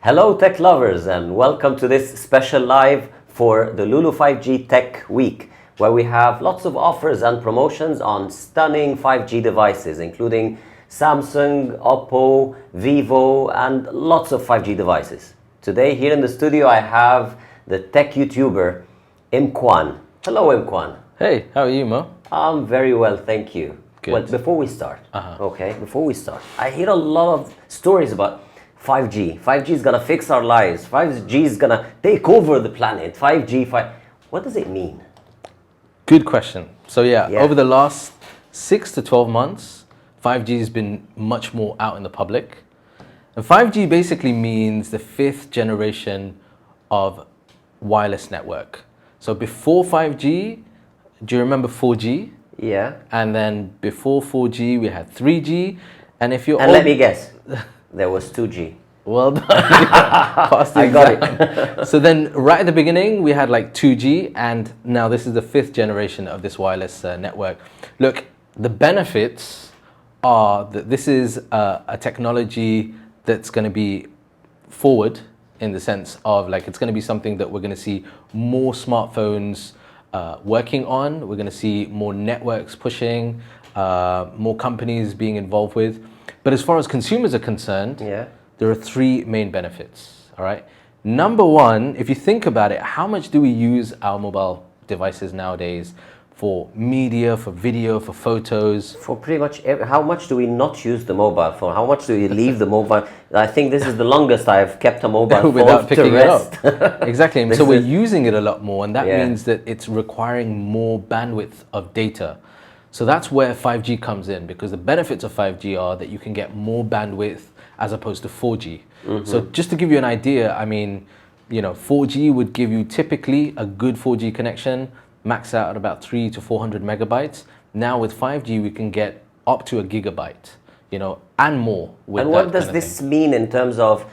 Hello tech lovers and welcome to this special live for the Lulu 5G Tech Week, where we have lots of offers and promotions on stunning 5G devices, including Samsung, Oppo, Vivo and lots of 5G devices. Today here in the studio I have the tech YouTuber Imkwan. Hello Imkwan. Hey, how are you, Mo? I'm very well, thank you. Good. Well, before we start, I hear a lot of stories about 5G. 5G is gonna fix our lives. 5G is gonna take over the planet. 5G, what does it mean? Good question. So over the last 6 to 12 months, 5G has been much more out in the public. And 5G basically means the fifth generation of wireless network. So before 5G, do you remember 4G? Yeah. And then before 4G, we had 3G. And if you're let me guess, there was 2G. Well done. I got it. So then right at the beginning, we had like 2G, and now this is the fifth generation of this wireless network. Look, the benefits are that this is a technology that's going to be forward in the sense of like it's going to be something that we're going to see more smartphones working on. We're going to see more networks pushing, more companies being involved with. But as far as consumers are concerned, there are three main benefits, all right? Number one, if you think about it, how much do we use our mobile devices nowadays for media, for video, for photos? For pretty much how much do we not use the mobile phone? How much do we leave the mobile? I think this is the longest I've kept a mobile phone without picking it up. Exactly. And so we're using it a lot more, and that means that it's requiring more bandwidth of data. So that's where 5G comes in, because the benefits of 5G are that you can get more bandwidth as opposed to 4G. So just to give you an idea, I mean, 4G would give you typically a good 4G connection, max out at about 300 to 400 megabytes. Now with 5G, we can get up to a gigabyte, and more. And what does this mean in terms of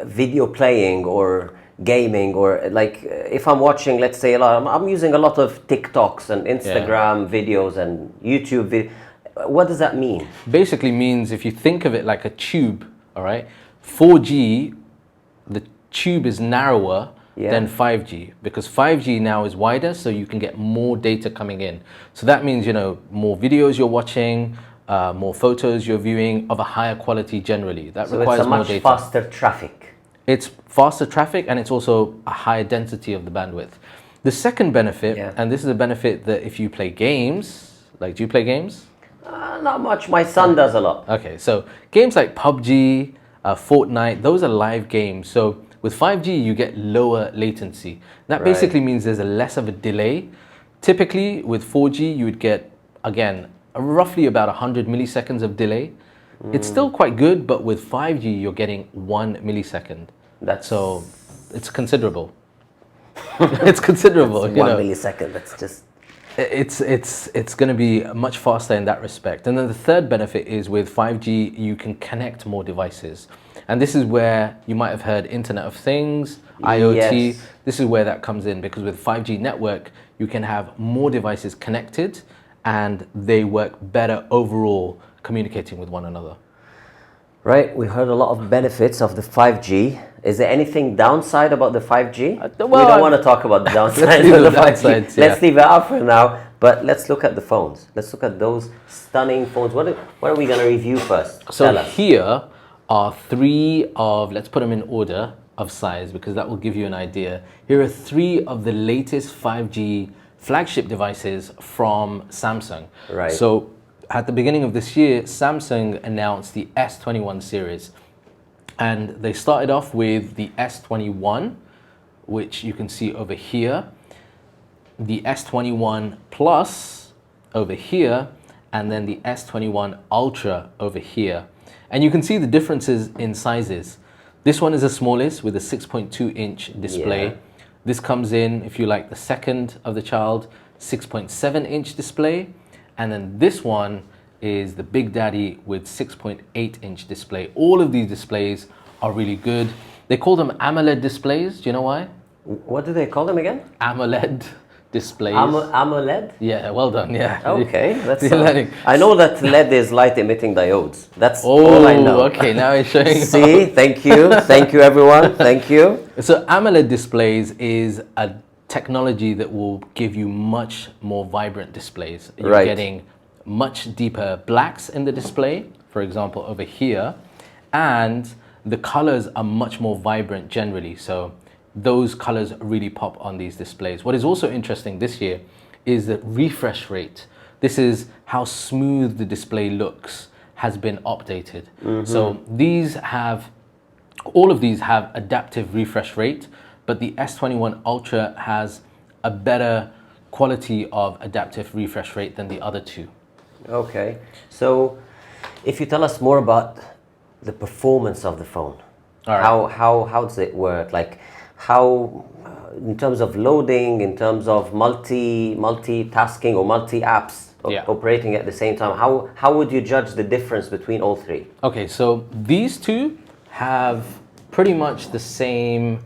video playing or gaming, or like if I'm watching, let's say, I'm using a lot of TikToks and Instagram videos and YouTube videos. What does that mean? Basically means if you think of it like a tube, all right, 4G, the tube is narrower than 5G, because 5G now is wider, so you can get more data coming in. So that means, more videos you're watching, more photos you're viewing of a higher quality generally. That requires more data. So it's a much faster traffic. It's faster traffic, and it's also a higher density of the bandwidth. The second benefit, and this is a benefit that if you play games, like, do you play games? Not much. My son does a lot. Okay, so games like PUBG, Fortnite, those are live games. So with 5G, you get lower latency. That basically means there's a less of a delay. Typically, with 4G, you would get, again, roughly about 100 milliseconds of delay. It's still quite good, but with 5G, you're getting 1 millisecond. So it's considerable. It's considerable. That's 1 millisecond. That's just... It's going to be much faster in that respect. And then the third benefit is with 5G, you can connect more devices. And this is where you might have heard Internet of Things, IoT. This is where that comes in, because with 5G network, you can have more devices connected and they work better overall communicating with one another. Right, we heard a lot of benefits of the 5G. Is there anything downside about the 5G? We don't want to talk about the downsides of the 5G. Let's leave it out for now, but let's look at the phones. Let's look at those stunning phones. What are we going to review first? So here are three of, let's put them in order of size, because that will give you an idea. Here are three of the latest 5G flagship devices from Samsung. Right. So at the beginning of this year, Samsung announced the S21 series. And they started off with the S21, which you can see over here, the S21 Plus over here, and then the S21 Ultra over here. And you can see the differences in sizes. This one is the smallest with a 6.2-inch display. This comes in, if you like, the second of the child, 6.7-inch display. And then this one is the Big Daddy with 6.8-inch display. All of these displays are really good. They call them AMOLED displays. Do you know why? What do they call them again? AMOLED displays. AMOLED? Yeah, well done. Yeah. Okay, that's You're learning. I know that LED is light emitting diodes. That's Oh, all I know. okay. Now it's showing. See, thank you everyone, thank you. So AMOLED displays is a technology that will give you much more vibrant displays. You're Right. getting much deeper blacks in the display, for example, over here, and the colors are much more vibrant generally. So those colors really pop on these displays. What is also interesting this year is the refresh rate. This is how smooth the display looks has been updated. So all of these have adaptive refresh rate, but the S21 Ultra has a better quality of adaptive refresh rate than the other two. Okay, so if you tell us more about the performance of the phone, All right. how does it work? Like how, in terms of loading, in terms of multitasking or multi apps Yeah. operating at the same time, how would you judge the difference between all three? Okay, so these two have pretty much the same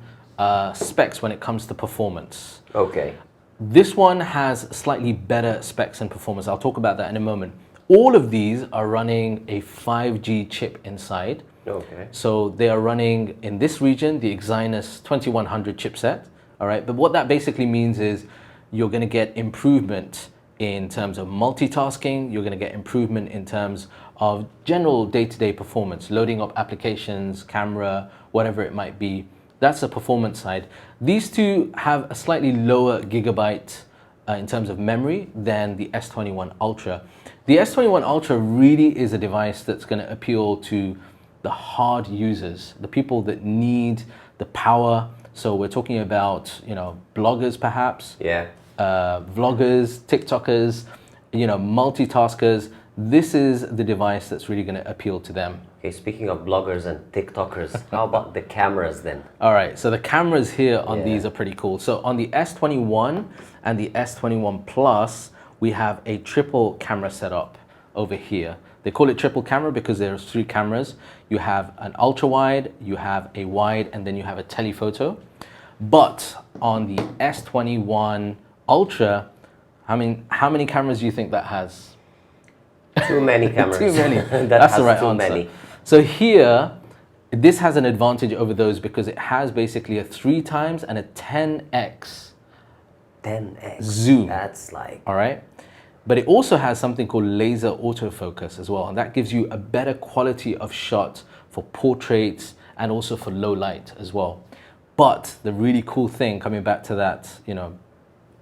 specs when it comes to performance. Okay, This one has slightly better specs and performance. I'll talk about that in a moment. All of these are running a 5G chip inside. okay, So they are running in this region the Exynos 2100 chipset. All right, but what that basically means is you're going to get improvement in terms of multitasking. You're going to get improvement in terms of general day-to-day performance, loading up applications, camera, whatever it might be. That's the performance side. These two have a slightly lower gigabyte in terms of memory than the S21 Ultra. The S21 Ultra really is a device that's going to appeal to the hard users, the people that need the power. So we're talking about, bloggers perhaps, yeah. vloggers, TikTokers, multitaskers. This is the device that's really going to appeal to them. Okay, speaking of bloggers and TikTokers, how about the cameras then? All right, so the cameras here on Yeah. these are pretty cool. So on the S21 and the S21 Plus, we have a triple camera setup over here. They call it triple camera because there's three cameras. You have an ultra wide, you have a wide, and then you have a telephoto. But on the S21 Ultra, how many cameras do you think that has? Too many cameras. Too many. That That's has the right too answer. many. So here, this has an advantage over those because it has basically a 3 times and a 10x 10x. zoom. That's like, All right. But it also has something called laser autofocus as well. And that gives you a better quality of shot for portraits and also for low light as well. But the really cool thing, coming back to that,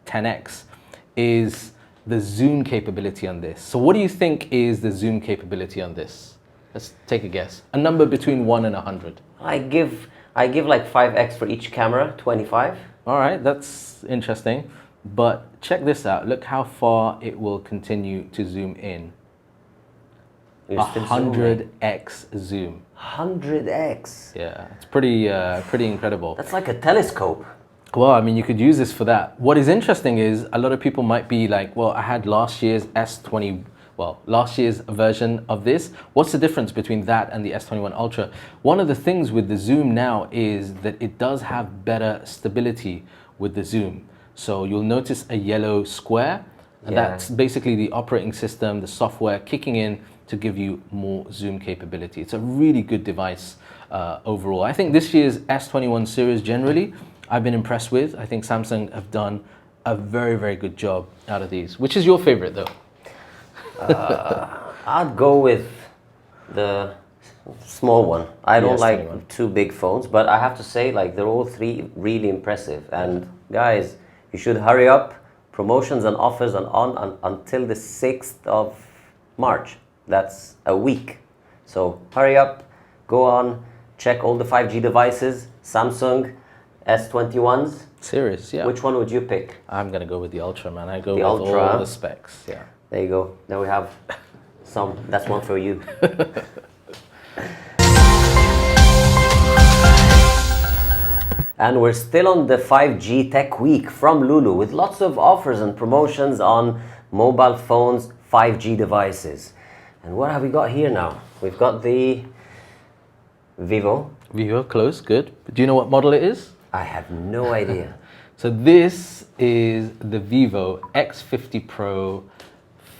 10x, is the zoom capability on this. So what do you think is the zoom capability on this? Let's take a guess. A number between 1 and 100. I give like 5x for each camera, 25. All right, that's interesting. But check this out. Look how far it will continue to zoom in. You're still zooming. 100x zoom. 100x. Yeah, it's pretty incredible. That's like a telescope. Well, I mean, you could use this for that. What is interesting is a lot of people might be like, well, I had last year's version of this. What's the difference between that and the S21 Ultra? One of the things with the zoom now is that it does have better stability with the zoom. So you'll notice a yellow square. And Yeah. that's basically the operating system, the software kicking in to give you more zoom capability. It's a really good device overall. I think this year's S21 series generally, I've been impressed with. I think Samsung have done a very, very good job out of these. Which is your favorite though? I'd go with the small one. I don't Yes, like 21. too big phones, but I have to say, like, they're all three really impressive. And guys, you should hurry up. Promotions and offers until the 6th of March. That's a week. So hurry up, go on, check all the 5G devices, Samsung S21s. Serious, yeah. Which one would you pick? I'm gonna go with the Ultra, man. I go The with Ultra. all the specs, yeah. There you go. Now we have some. That's one for you. And we're still on the 5G Tech Week from Lulu with lots of offers and promotions on mobile phones, 5G devices. And what have we got here now? We've got the Vivo. Vivo, close, good. Do you know what model it is? I have no idea. So this is the Vivo X50 Pro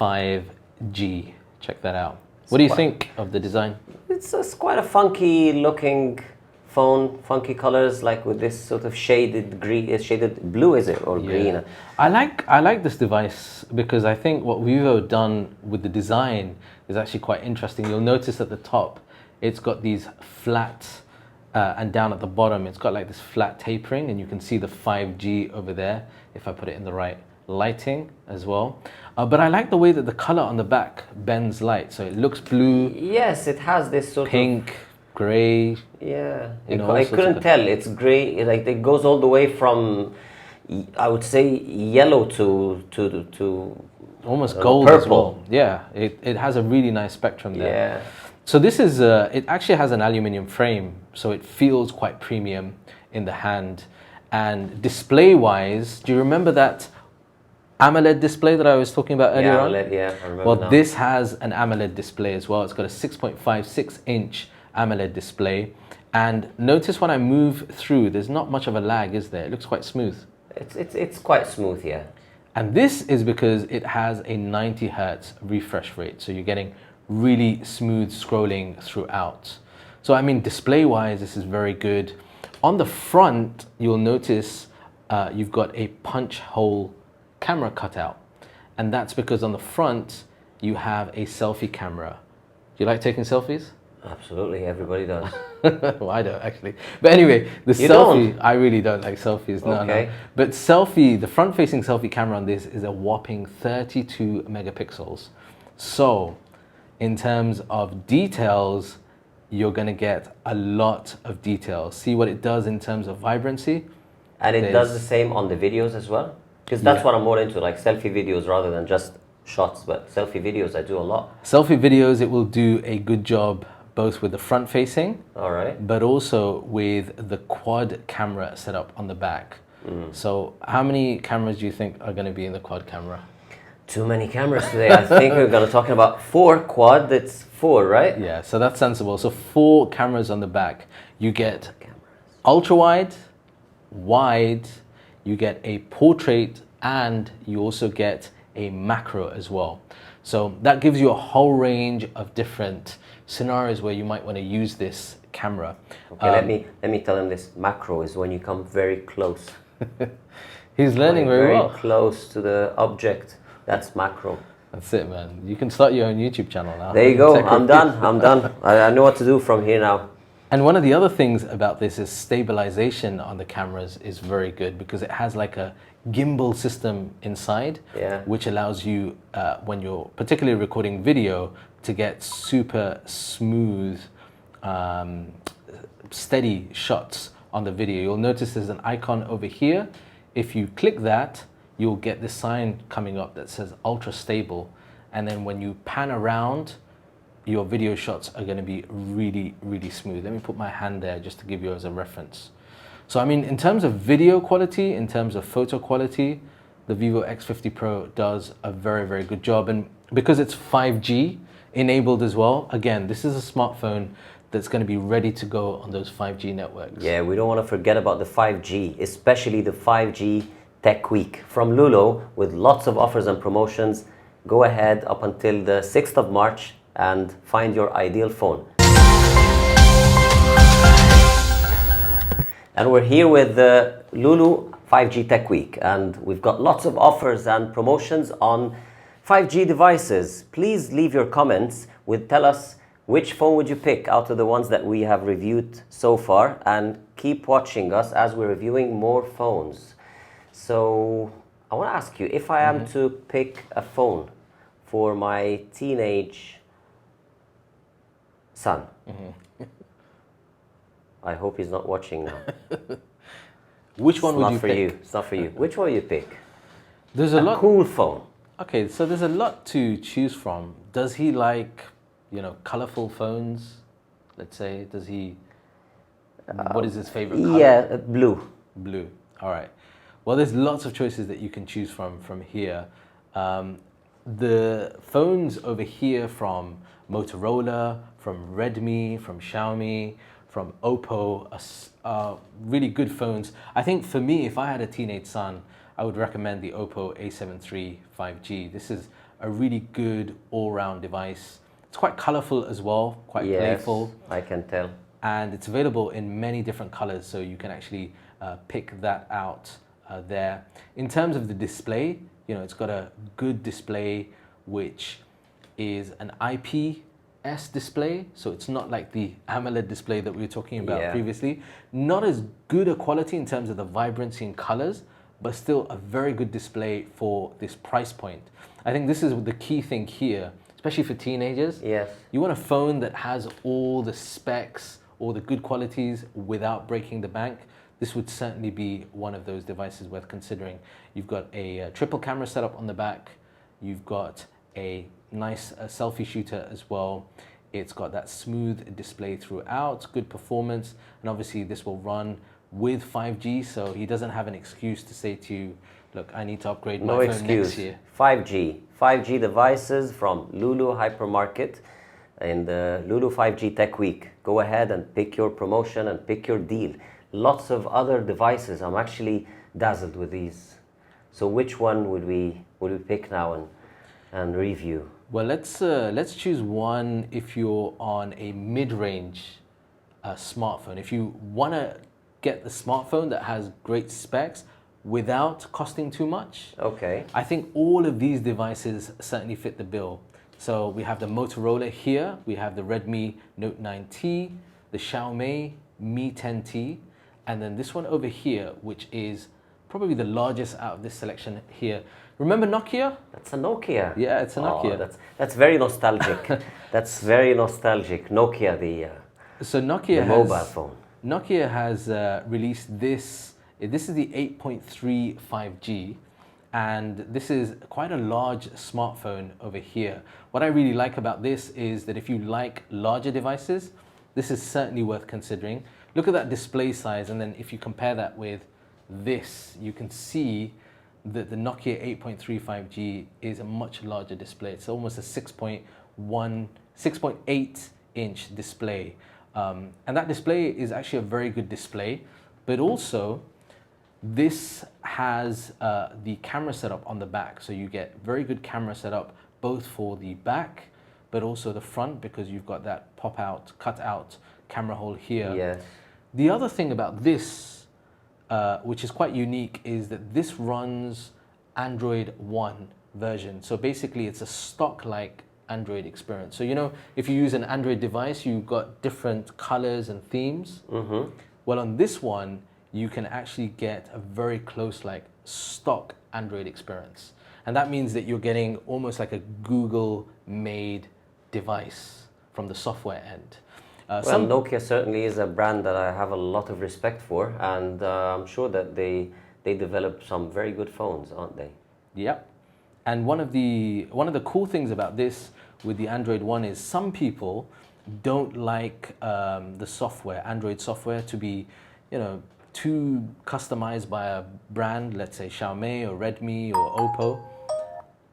5G. Check that out. What do you think of the design? It's quite a funky looking phone, funky colors, like with this sort of shaded green, shaded blue, is it, or green? I like this device because I think what Vivo done with the design is actually quite interesting. You'll notice at the top, it's got these flat, and down at the bottom, it's got like this flat tapering, and you can see the 5G over there if I put it in the right lighting as well. But I like the way that the color on the back bends light, so it looks blue. Yes, it has this sort pink, of gray. Yeah, all I sorts couldn't of tell. It's gray. Like it goes all the way from, I would say, yellow to almost I don't know, gold as purple. well. Yeah, it has a really nice spectrum there. Yeah. So this is it actually has an aluminium frame, so it feels quite premium in the hand. And display-wise, do you remember that AMOLED display that I was talking about earlier on? AMOLED, yeah, I remember Well, now. this has an AMOLED display as well. It's got a 6.56-inch AMOLED display. And notice when I move through, there's not much of a lag, is there? It looks quite smooth. It's quite smooth, yeah. And this is because it has a 90 hertz refresh rate. So you're getting really smooth scrolling throughout. So I mean, display-wise, this is very good. On the front, you'll notice you've got a punch hole camera cutout. And that's because on the front, you have a selfie camera. Do you like taking selfies? Absolutely, everybody does. Well, I don't actually. But anyway, the You selfie, don't? I really don't like selfies. No, Okay. no. But selfie, the front-facing selfie camera on this is a whopping 32 megapixels. So, in terms of details, you're going to get a lot of details. See what it does in terms of vibrancy. And it does the same on the videos as well? Because that's what I'm more into, like selfie videos rather than just shots. But selfie videos, I do a lot. Selfie videos, it will do a good job both with the front facing, All right. but also with the quad camera setup on the back. So how many cameras do you think are going to be in the quad camera? Too many cameras today. I think we're going to talk about 4 quad. That's 4, right? Yeah, so that's sensible. So 4 cameras on the back. You get ultra wide, wide, you get a portrait, and you also get a macro as well. So that gives you a whole range of different scenarios where you might want to use this camera. Okay, let me tell him this. Macro is when you come very close. He's learning very well. Very close to the object. That's macro. That's it, man. You can start your own YouTube channel now. There you go. I'm done. I'm done. I know what to do from here now. And one of the other things about this is stabilization on the cameras is very good because it has like a gimbal system inside, which allows you, when you're particularly recording video, to get super smooth, steady shots on the video. You'll notice there's an icon over here. If you click that, you'll get this sign coming up that says ultra stable. And then when you pan around, your video shots are going to be really, really smooth. Let me put my hand there just to give you as a reference. So I mean, in terms of video quality, in terms of photo quality, the Vivo X50 Pro does a very, very good job. And because it's 5G enabled as well, again, this is a smartphone that's going to be ready to go on those 5G networks. Yeah, we don't want to forget about the 5G, especially the 5G Tech Week from Lulu with lots of offers and promotions. Go ahead up until the 6th of March and find your ideal phone. And we're here with the Lulu 5G Tech Week, and we've got lots of offers and promotions on 5G devices. Please leave your comments tell us which phone would you pick out of the ones that we have reviewed so far, and keep watching us as we're reviewing more phones. So I want to ask you, if I am to pick a phone for my teenage son, I hope he's not watching now. Which one would you pick? It's not for you. Which one would you pick? There's a lot. Cool phone. Okay, so there's a lot to choose from. Does he like, colorful phones? Let's say, does he? What is his favorite color? Yeah, blue. Blue. All right. Well, there's lots of choices that you can choose from here. The phones over here from Motorola, from Redmi, from Xiaomi, from Oppo, really good phones. I think for me, if I had a teenage son, I would recommend the Oppo A7 III 5G. This is a really good all-round device. It's quite colorful as well, quite playful. I can tell. And it's available in many different colors, so you can actually pick that out there. In terms of the display, it's got a good display, which is an IPS display, so it's not like the AMOLED display that we were talking about previously. Not as good a quality in terms of the vibrancy and colors, but still a very good display for this price point. I think this is the key thing here, especially for teenagers. Yes. You want a phone that has all the specs, all the good qualities without breaking the bank. This would certainly be one of those devices worth considering. You've got a triple camera setup on the back. You've got a nice selfie shooter as well. It's got that smooth display throughout, good performance, and obviously this will run with 5G, so he doesn't have an excuse to say to you, look, I need to upgrade my phone next year. 5G devices from Lulu Hypermarket in the Lulu 5G Tech Week. Go ahead and pick your promotion and pick your deal. Lots of other devices. I'm actually dazzled with these. So which one would we pick now and review? Well, let's choose one if you're on a mid-range smartphone. If you want to get the smartphone that has great specs without costing too much. Okay. I think all of these devices certainly fit the bill. So we have the Motorola here, we have the Redmi Note 9T, the Xiaomi Mi 10T, and then this one over here, which is probably the largest out of this selection here. Remember Nokia? That's a Nokia. Yeah, it's a Nokia. Oh, that's very nostalgic. That's very nostalgic. Nokia, So Nokia the mobile phone. Nokia has released this. This is the 8.3 5G, and this is quite a large smartphone over here. What I really like about this is that if you like larger devices, this is certainly worth considering. Look at that display size, and then if you compare that with this, you can see that the Nokia 8.3 5G is a much larger display. It's almost a 6.8 inch display. And that display is actually a very good display, but also this has the camera setup on the back. So you get very good camera setup both for the back, but also the front, because you've got that pop out, cut out camera hole here. Yes. The other thing about this, which is quite unique, is that this runs Android One version. So basically it's a stock-like Android experience. So if you use an Android device, you've got different colors and themes. Mm-hmm. Well, on this one, you can actually get a very close, like stock Android experience. And that means that you're getting almost like a Google-made device from the software end. Nokia certainly is a brand that I have a lot of respect for, and I'm sure that they develop some very good phones, aren't they? Yep. And one of the cool things about this with the Android One is some people don't like the software, Android software, to be, too customized by a brand, let's say Xiaomi or Redmi or Oppo.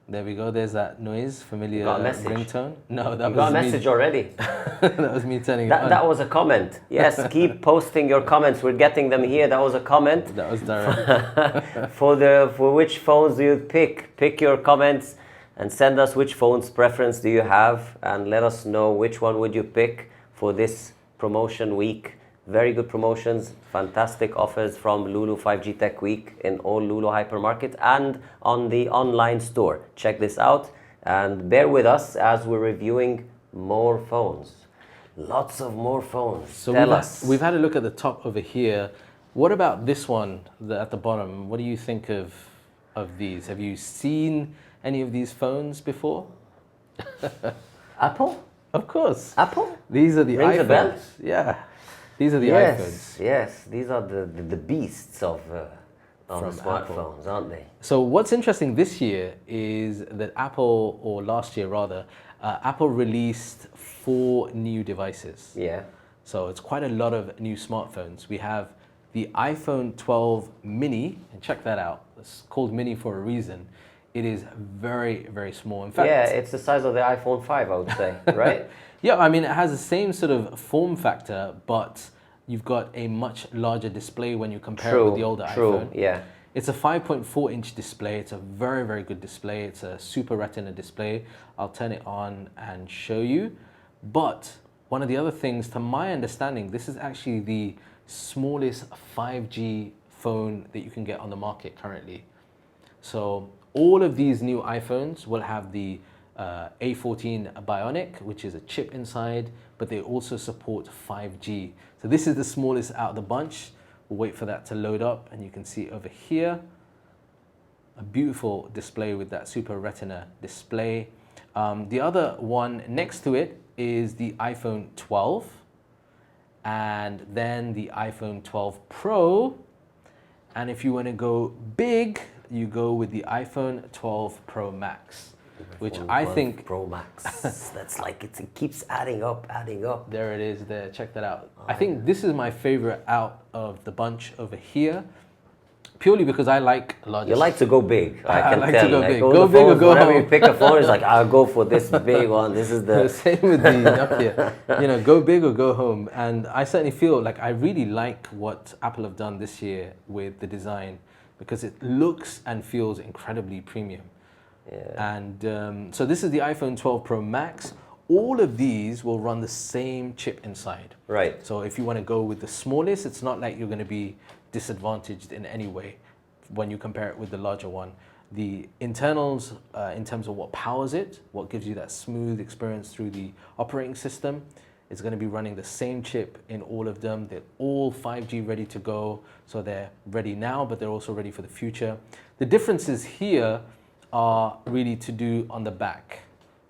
There we go. There's that noise, familiar ringtone. No, that was got a message already. That was me turning it on. That was a comment. Yes, keep posting your comments. We're getting them here. That was a comment. That was direct. For which phones do you pick? Pick your comments and send us which phone's preference do you have, and let us know which one would you pick for this promotion week. Very good promotions, fantastic offers from Lulu 5G Tech Week in all Lulu hypermarket and on the online store. Check this out and bear with us as we're reviewing more phones. Lots of more phones. So Tell us. We've had a look at the top over here. What about this one at the bottom? What do you think of these? Have you seen any of these phones before? Apple? Of course. Apple? These are the Rings a bell? iPhones. Yeah. These are the iPhones. Yes, these are the beasts of From smartphones, Apple. aren't they? So what's interesting this year is that Apple, or last year rather, Apple released 4 new devices. Yeah. So it's quite a lot of new smartphones. We have the iPhone 12 mini, and check that out. It's called mini for a reason. it is very, very small. In fact, Yeah, it's the size of the iPhone 5, I would say, right? yeah, I mean, it has the same sort of form factor, but you've got a much larger display when you compare it with the older True, iPhone. yeah. It's a 5.4-inch display. It's a very, very good display. It's a Super Retina display. I'll turn it on and show you. But one of the other things, to my understanding, this is actually the smallest 5G phone that you can get on the market currently. So all of these new iPhones will have the A14 Bionic, which is a chip inside, but they also support 5G. So this is the smallest out of the bunch. We'll wait for that to load up, and you can see over here, a beautiful display with that Super Retina display. The other one next to it is the iPhone 12, and then the iPhone 12 Pro. And if you want to go big, you go with the iPhone 12 Pro Max, which I think Pro Max. That's like it keeps adding up, adding up. there it is there. Check that out. I think this is my favorite out of the bunch over here, purely because I like larger. You like to go big. I can like tell. to go Like, big. all Go the big or phones, go whenever you home. pick a phone, it's like, I'll go for this big one. This is The the same with the Nokia, you know, go big or go home. And I certainly feel like I really like what Apple have done this year with the design, because it looks and feels incredibly premium. Yeah. And so this is the iPhone 12 Pro Max. All of these will run the same chip inside. Right. So if you want to go with the smallest, it's not like you're going to be disadvantaged in any way when you compare it with the larger one. The internals, in terms of what powers it, what gives you that smooth experience through the operating system, is going to be running the same chip in all of them. They're all 5G ready to go. So they're ready now, but they're also ready for the future. The differences here are really to do on the back.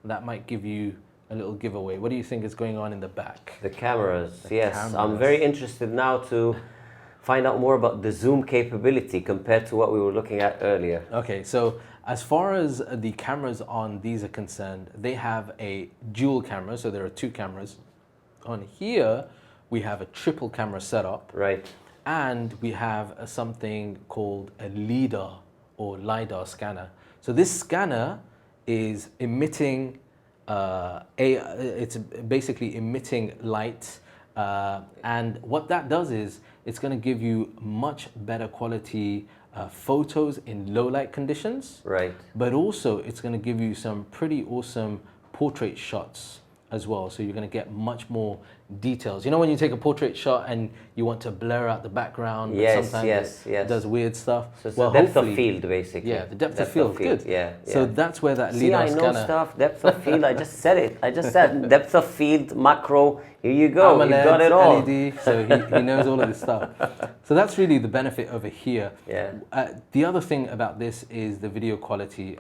That might give you a little giveaway. What do you think is going on in the back? The cameras, yes. I'm cameras. very interested now to find out more about the zoom capability compared to what we were looking at earlier. Okay, so as far as the cameras on these are concerned, they have a dual camera, so there are two cameras. On here, we have a triple camera setup, Right. and we have something called a LiDAR or LiDAR scanner. So this scanner is emitting it's basically emitting light, and what that does is it's going to give you much better quality photos in low light conditions, Right. but also it's going to give you some pretty awesome portrait shots as well. So you're going to get much more details. You know when you take a portrait shot and you want to blur out the background, Yes, but sometimes it does weird stuff. So it's the depth of hopefully- field, basically. Yeah, the depth of field, good. Yeah, So yeah. that's where that See, LiDAR I know scanner. stuff. Depth of field. I just said it. I just said depth of field, macro. Here you go. You AMOLED, got it all. LED, so he knows all of this stuff. So that's really the benefit over here. Yeah. The other thing about this is the video quality.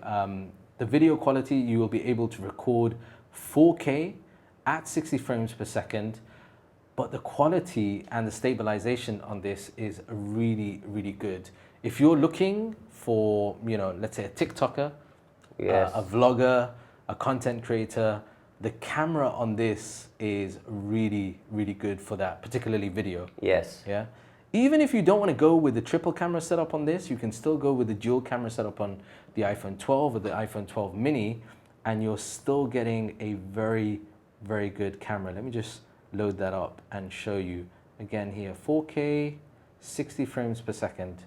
The video quality, you will be able to record 4K at 60 frames per second, but the quality and the stabilization on this is really, really good. If you're looking for, you know, let's say a TikToker, Yes. a vlogger, a content creator, the camera on this is really, really good for that, particularly video. Yes. Yeah. Even if you don't want to go with the triple camera setup on this, you can still go with the dual camera setup on the iPhone 12 or the iPhone 12 mini, and you're still getting a very, very good camera. Let me just load that up and show you again here. 4K, 60 frames per second.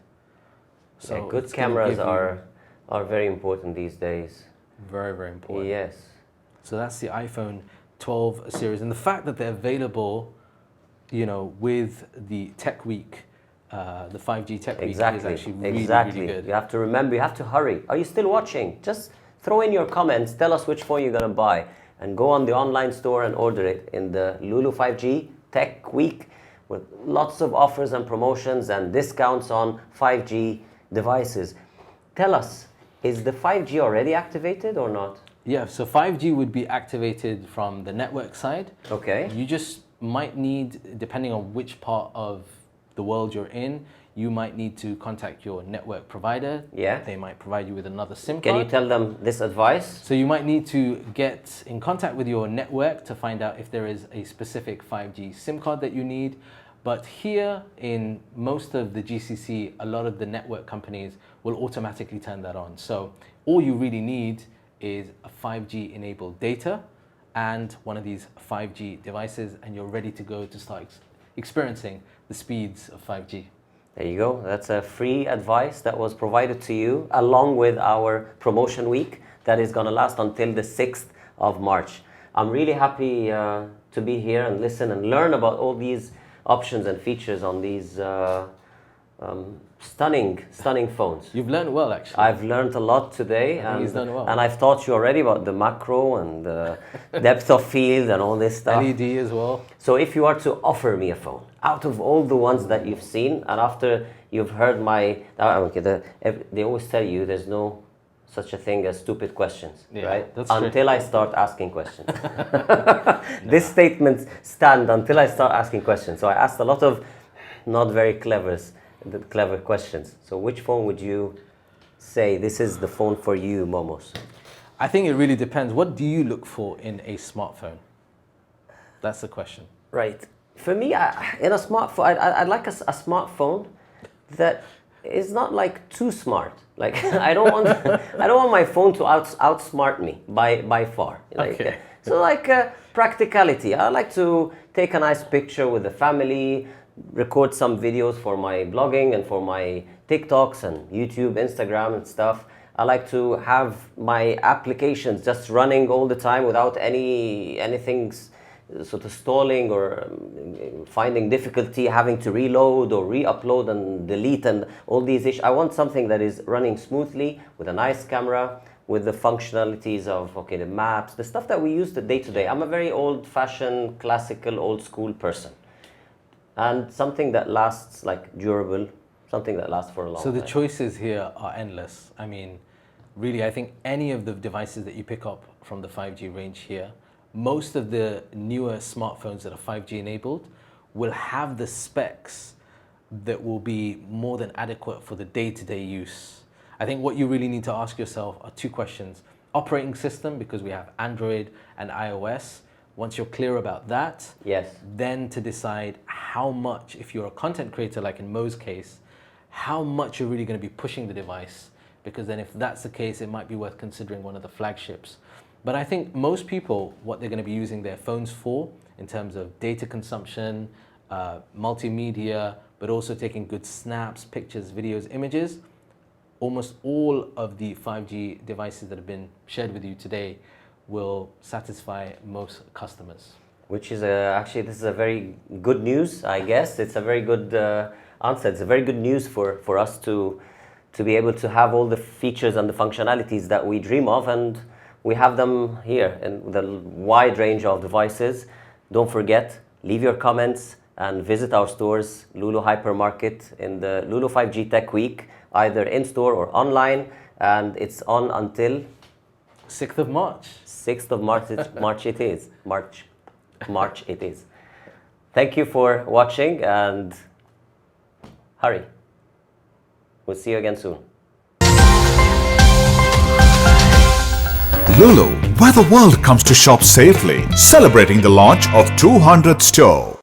So Yeah, good it's gonna cameras give you- are very important these days. very, very important. Yes. So that's the iPhone 12 series, and the fact that they're available, you know, with the Tech Week, the 5G Tech Week, is actually really, exactly. really good. You have to remember. You have to hurry. Are you still watching? Just throw in your comments. Tell us which phone you're gonna buy, and go on the online store and order it in the Lulu 5G Tech Week, with lots of offers and promotions and discounts on 5G devices. Tell us, is the 5G already activated or not? Yeah, so 5G would be activated from the network side. Okay. You just might need, depending on which part of the world you're in, you might need to contact your network provider. Yeah. They might provide you with another SIM Can card. you tell them this advice? So you might need to get in contact with your network to find out if there is a specific 5G SIM card that you need. But here in most of the GCC, a lot of the network companies will automatically turn that on. So All you really need is a 5G enabled data and one of these 5G devices, and you're ready to go to start experiencing the speeds of 5G. There you go. That's a free advice that was provided to you along with our promotion week that is going to last until the 6th of March. I'm really happy to be here and listen and learn about all these options and features on these stunning phones. You've learned well, actually. I've learned a lot today, He's done well. and I've taught you already about the macro and the depth of field and all this stuff. LED as well. So if you are to offer me a phone, out of all the ones that you've seen, and after you've heard they always tell you there's no such a thing as stupid questions, right? That's until true. I start asking questions. This statement stand until I start asking questions. So I asked a lot of not very clever questions. So which phone would you say this is the phone for you, Momos? I think it really depends. What do you look for in a smartphone? That's the question. Right. For me, in a smartphone, I'd like a smartphone that is not like too smart. Like I don't want my phone to outsmart me by far. Like, Okay. So like practicality. I like to take a nice picture with the family, record some videos for my blogging and for my TikToks and YouTube, Instagram and stuff. I like to have my applications just running all the time without anything sort of stalling or finding difficulty having to reload or re-upload and delete and all these issues. I want something that is running smoothly with a nice camera, with the functionalities of the maps, the stuff that we use the day to day. I'm a very old-fashioned, classical, old-school person. And something that lasts, like durable, something that lasts for a long So time. the choices here are endless. I mean, really, I think any of the devices that you pick up from the 5G range here, most of the newer smartphones that are 5G enabled will have the specs that will be more than adequate for the day-to-day use. I think what you really need to ask yourself are two questions. Operating system, because we have Android and iOS. Once you're clear about that, yes, then to decide how much, if you're a content creator like in Mo's case, how much you're really going to be pushing the device, because then if that's the case, it might be worth considering one of the flagships. But I think most people, what they're going to be using their phones for in terms of data consumption, multimedia, but also taking good snaps, pictures, videos, images, almost all of the 5G devices that have been shared with you today will satisfy most customers. which is actually, this is a very good news, I guess. It's a very good answer. It's a very good news for us to be able to have all the features and the functionalities that we dream of, and we have them here in the wide range of devices. Don't forget, leave your comments and visit our stores, Lulu Hypermarket, in the Lulu 5G Tech Week, either in-store or online, and it's on until 6th of March. 6th of March. March it is. Thank you for watching, and hurry. We'll see you again soon. Lulu, where the world comes to shop safely, celebrating the launch of 200 store.